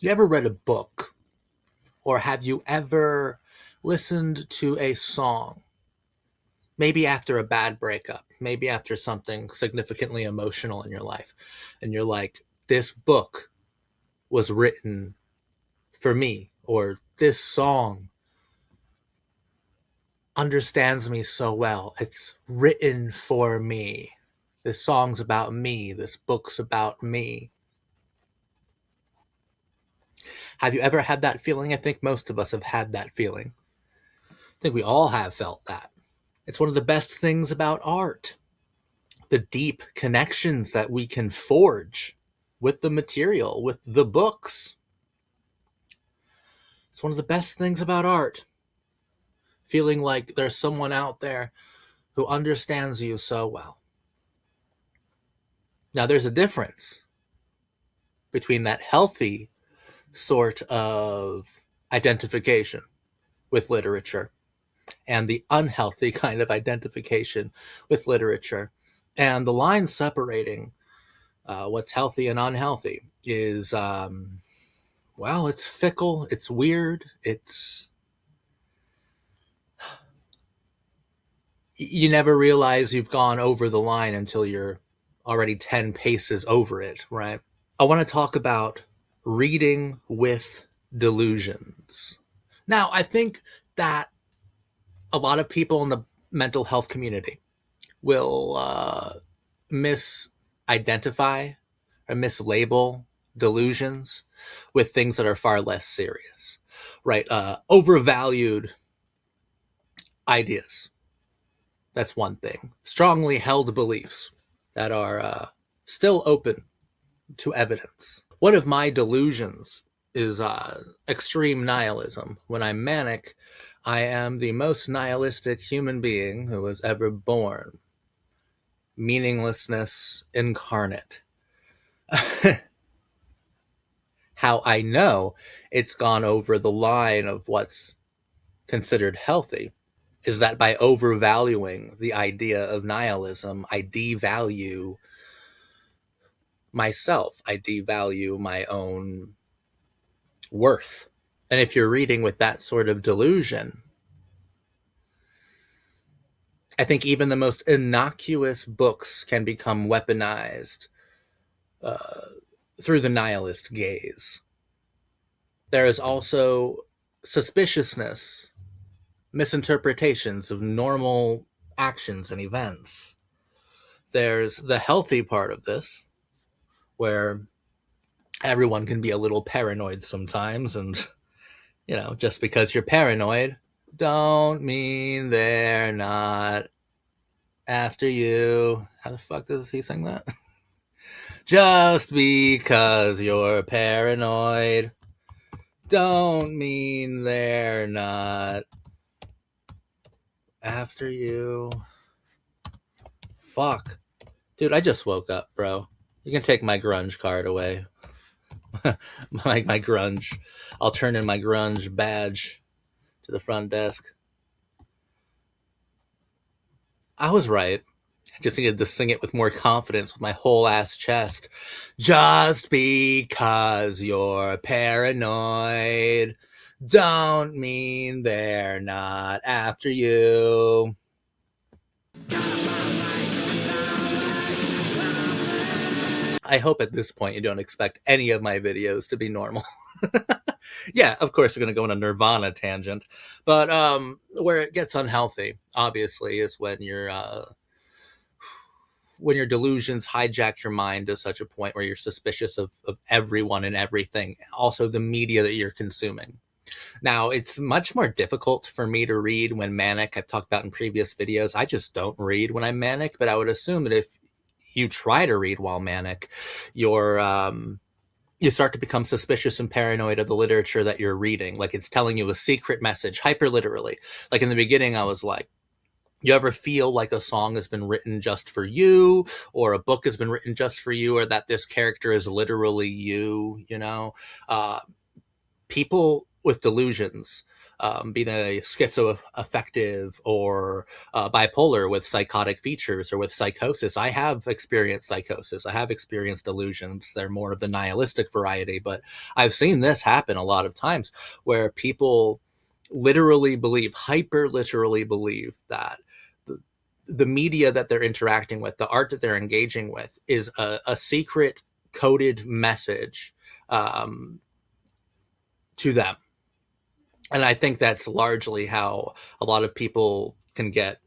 You ever read a book, or have you ever listened to a song? Maybe after a bad breakup, maybe after something significantly emotional in your life, and you're like, this book was written for me, or this song understands me so well. It's written for me. This song's about me. This book's about me. Have you ever had that feeling? I think most of us have had that feeling. I think we all have felt that. It's one of the best things about art, the deep connections that we can forge with the material, with the books. It's one of the best things about art. Feeling like there's someone out there who understands you so well. Now, there's a difference between that healthy sort of identification with literature and the unhealthy kind of identification with literature. And the line separating what's healthy and unhealthy is, well, it's fickle, it's weird, you never realize you've gone over the line until you're already 10 paces over it, right? I want to talk about reading with delusions. Now, I think that a lot of people in the mental health community will misidentify or mislabel delusions with things that are far less serious, right? Overvalued ideas. That's one thing. Strongly held beliefs that are still open to evidence. One of my delusions is extreme nihilism. When I'm manic, I am the most nihilistic human being who was ever born. Meaninglessness incarnate. How I know it's gone over the line of what's considered healthy is that by overvaluing the idea of nihilism, I devalue myself. I devalue my own worth. And if you're reading with that sort of delusion, I think even the most innocuous books can become weaponized through the nihilist gaze. There is also suspiciousness, misinterpretations of normal actions and events. There's the healthy part of this, where everyone can be a little paranoid sometimes, and, just because you're paranoid, don't mean they're not after you. How the fuck does he sing that? Just because you're paranoid, don't mean they're not after you. Fuck. Dude, I just woke up, bro. You can take my grunge card away. my grunge. I'll turn in my grunge badge to the front desk. I was right. I just needed to sing it with more confidence with my whole ass chest. Just because you're paranoid, don't mean they're not after you. I hope at this point you don't expect any of my videos to be normal. Yeah, of course we're going to go on a Nirvana tangent, but where it gets unhealthy, obviously, is when your delusions hijack your mind to such a point where you're suspicious of everyone and everything, also the media that you're consuming. Now, it's much more difficult for me to read when manic. I've talked about in previous videos. I just don't read when I'm manic, but I would assume that if you try to read while manic, you're you start to become suspicious and paranoid of the literature that you're reading. Like it's telling you a secret message, hyper literally. Like in the beginning, I was like, you ever feel like a song has been written just for you, or a book has been written just for you, or that this character is literally you, you know? People with delusions be they schizoaffective or bipolar with psychotic features or with psychosis. I have experienced psychosis. I have experienced delusions. They're more of the nihilistic variety, but I've seen this happen a lot of times where people literally believe, hyper literally believe that the media that they're interacting with, the art that they're engaging with, is a secret coded message um, to them. And I think that's largely how a lot of people can get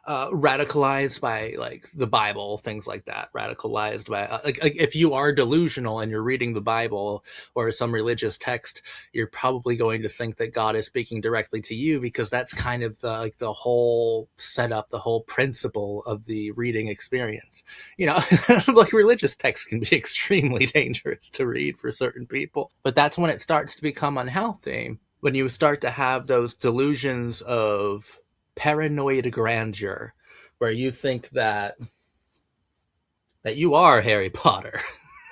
radicalized by like the Bible, things like that. Radicalized by like if you are delusional and you're reading the Bible or some religious text, you're probably going to think that God is speaking directly to you because that's kind of the whole setup, the whole principle of the reading experience. You know, like religious texts can be extremely dangerous to read for certain people, but that's when it starts to become unhealthy. When you start to have those delusions of paranoid grandeur where you think that you are Harry Potter,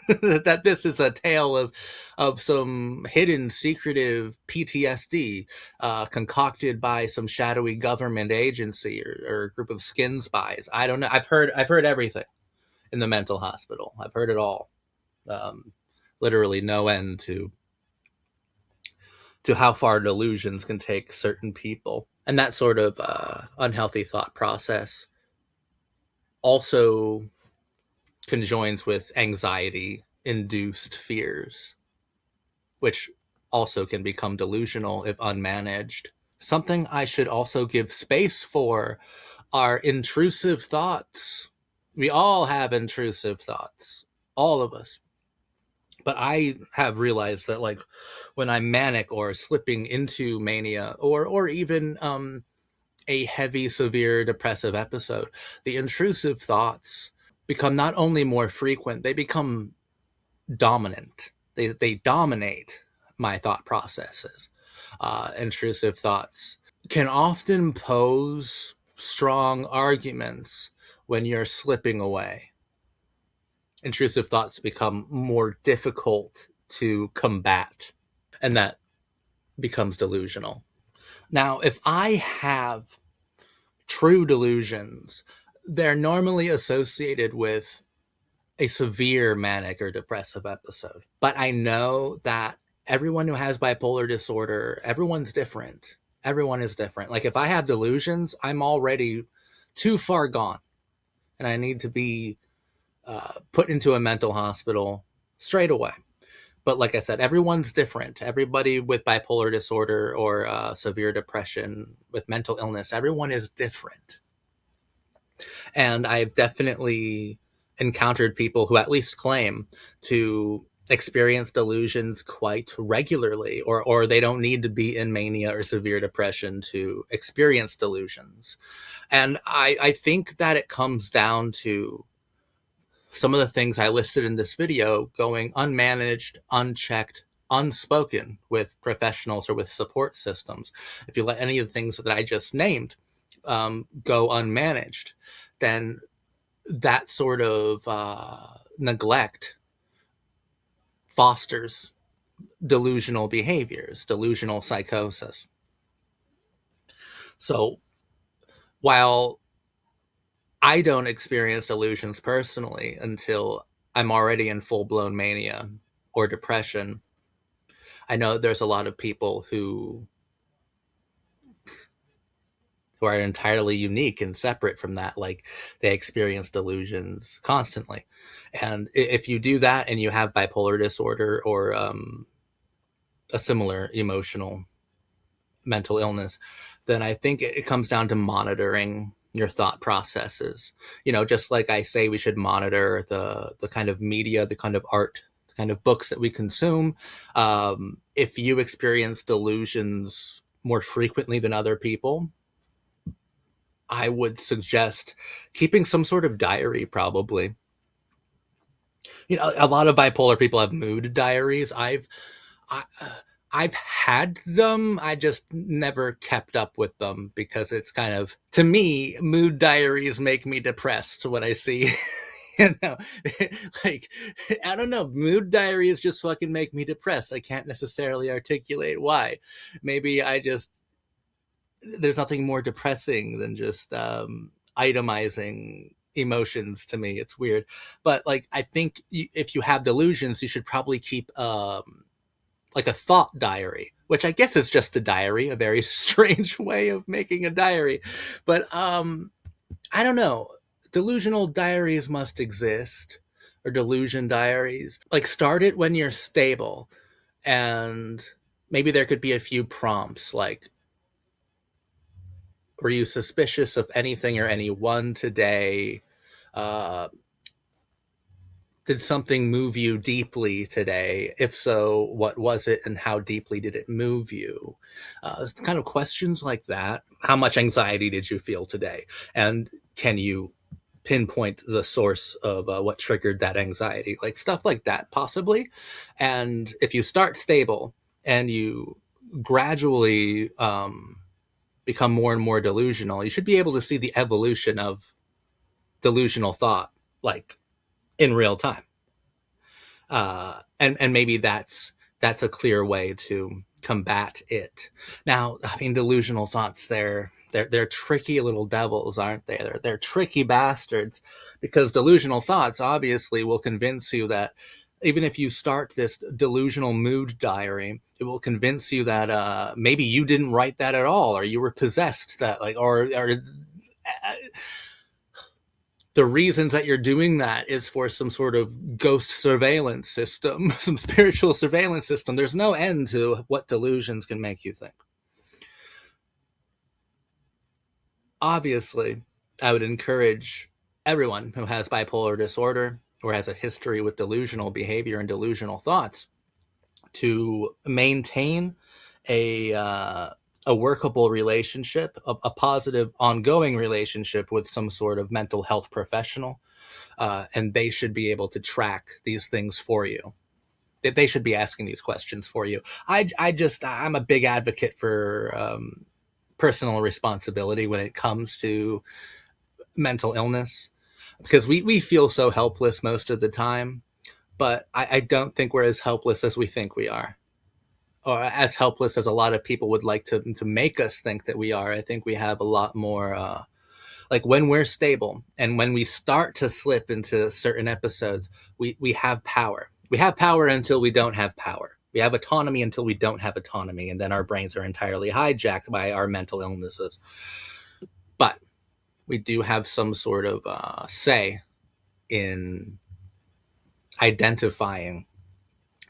that this is a tale of some hidden secretive PTSD concocted by some shadowy government agency or a group of skin spies. I don't know. I've heard everything in the mental hospital. I've heard it all. Um, Literally no end to how far delusions can take certain people. And that sort of unhealthy thought process also conjoins with anxiety induced fears, which also can become delusional if unmanaged. Something I should also give space for are intrusive thoughts. We all have intrusive thoughts, all of us. But I have realized that, like, when I'm manic or slipping into mania, or even a heavy, severe depressive episode, the intrusive thoughts become not only more frequent, they become dominant. They dominate my thought processes. Intrusive thoughts can often pose strong arguments when you're slipping away. Intrusive thoughts become more difficult to combat, and that becomes delusional. Now, if I have true delusions, they're normally associated with a severe manic or depressive episode. But I know that everyone who has bipolar disorder, everyone's different. Everyone is different. Like if I have delusions, I'm already too far gone and I need to be put into a mental hospital straight away. But like I said, everyone's different. Everybody with bipolar disorder or severe depression, with mental illness, everyone is different. And I've definitely encountered people who at least claim to experience delusions quite regularly, or they don't need to be in mania or severe depression to experience delusions. And I think that it comes down to some of the things I listed in this video going unmanaged, unchecked, unspoken with professionals or with support systems. If you let any of the things that I just named go unmanaged, then that sort of neglect fosters delusional behaviors, delusional psychosis. So while I don't experience delusions personally until I'm already in full blown mania or depression, I know there's a lot of people who are entirely unique and separate from that. Like they experience delusions constantly. And if you do that and you have bipolar disorder or a similar emotional mental illness, then I think it comes down to monitoring your thought processes. You know, just like I say, we should monitor the kind of media, the kind of art, the kind of books that we consume. If you experience delusions more frequently than other people, I would suggest keeping some sort of diary, probably. You know, a lot of bipolar people have mood diaries. I, I've had them. I just never kept up with them because it's kind of, to me, mood diaries make me depressed when I see you know, like, I don't know, mood diaries just fucking make me depressed. I can't necessarily articulate why. Maybe I just, there's nothing more depressing than just itemizing emotions to me. It's weird. But like, I think if you have delusions, you should probably keep like a thought diary, which I guess is just a diary, a very strange way of making a diary. But I don't know. Delusional diaries must exist, or delusion diaries. Like, start it when you're stable, and maybe there could be a few prompts like, were you suspicious of anything or anyone today? Uh, did something move you deeply today? If so, what was it and how deeply did it move you? Kind of questions like that. How much anxiety did you feel today? And can you pinpoint the source of what triggered that anxiety? Like stuff like that, possibly. And if you start stable and you gradually become more and more delusional, you should be able to see the evolution of delusional thought, like in real time. And maybe that's a clear way to combat it. Now, I mean, delusional thoughts, they're tricky little devils, aren't they? They're tricky bastards, because delusional thoughts obviously will convince you that, even if you start this delusional mood diary, it will convince you that maybe you didn't write that at all, or you were possessed, that like, or the reasons that you're doing that is for some sort of ghost surveillance system, some spiritual surveillance system. There's no end to what delusions can make you think. Obviously, I would encourage everyone who has bipolar disorder or has a history with delusional behavior and delusional thoughts to maintain a workable relationship, a positive, ongoing relationship with some sort of mental health professional, and they should be able to track these things for you. They should be asking these questions for you. I'm a big advocate for personal responsibility when it comes to mental illness, because we feel so helpless most of the time, but I don't think we're as helpless as we think we are, or as helpless as a lot of people would like to make us think that we are. I think we have a lot more like, when we're stable and when we start to slip into certain episodes, we have power. We have power until we don't have power. We have autonomy until we don't have autonomy, and then our brains are entirely hijacked by our mental illnesses. But we do have some sort of say in identifying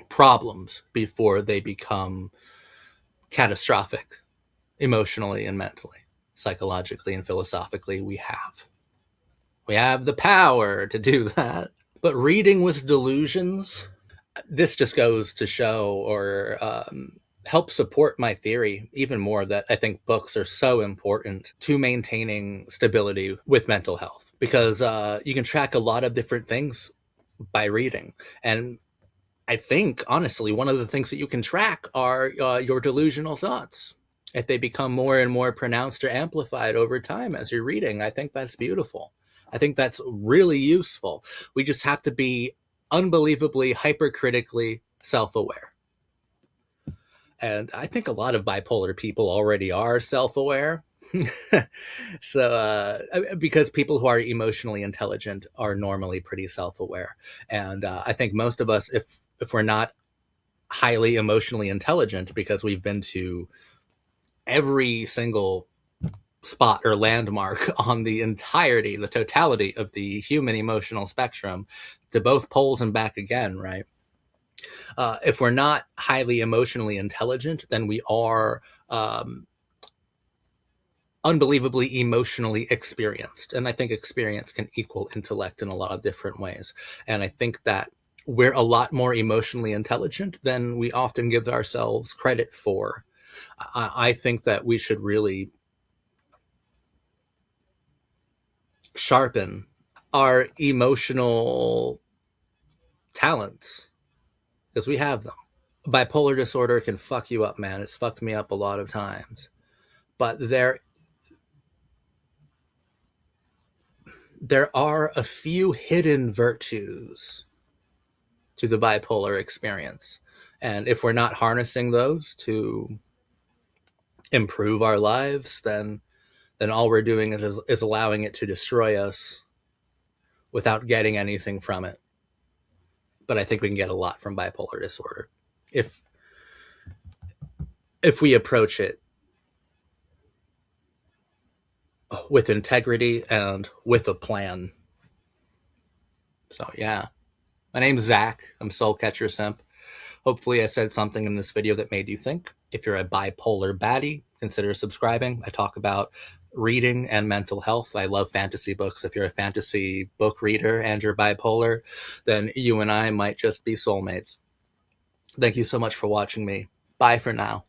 problems before they become catastrophic, emotionally and mentally, psychologically and philosophically. We have the power to do that. But reading with delusions, this just goes to show, or help support my theory even more, that I think books are so important to maintaining stability with mental health, because you can track a lot of different things by reading. And I think, honestly, one of the things that you can track are your delusional thoughts. If they become more and more pronounced or amplified over time as you're reading, I think that's beautiful. I think that's really useful. We just have to be unbelievably hypercritically self aware. And I think a lot of bipolar people already are self aware. So, because people who are emotionally intelligent are normally pretty self aware. And I think most of us, if we're not highly emotionally intelligent because we've been to every single spot or landmark on the entirety, the totality of the human emotional spectrum, to both poles and back again, right? If we're not highly emotionally intelligent, then we are unbelievably emotionally experienced. And I think experience can equal intellect in a lot of different ways. And I think that we're a lot more emotionally intelligent than we often give ourselves credit for. I think that we should really sharpen our emotional talents, because we have them. Bipolar disorder can fuck you up, man. It's fucked me up a lot of there are a few hidden virtues to the bipolar experience. And if we're not harnessing those to improve our lives, then all we're doing is allowing it to destroy us without getting anything from it. But I think we can get a lot from bipolar disorder if we approach it with integrity and with a plan. So yeah, my name's Zach. I'm Soul Catcher Simp. Hopefully I said something in this video that made you think. If you're a bipolar baddie, consider subscribing. I talk about reading and mental health. I love fantasy books. If you're a fantasy book reader and you're bipolar, then you and I might just be soulmates. Thank you so much for watching me. Bye for now.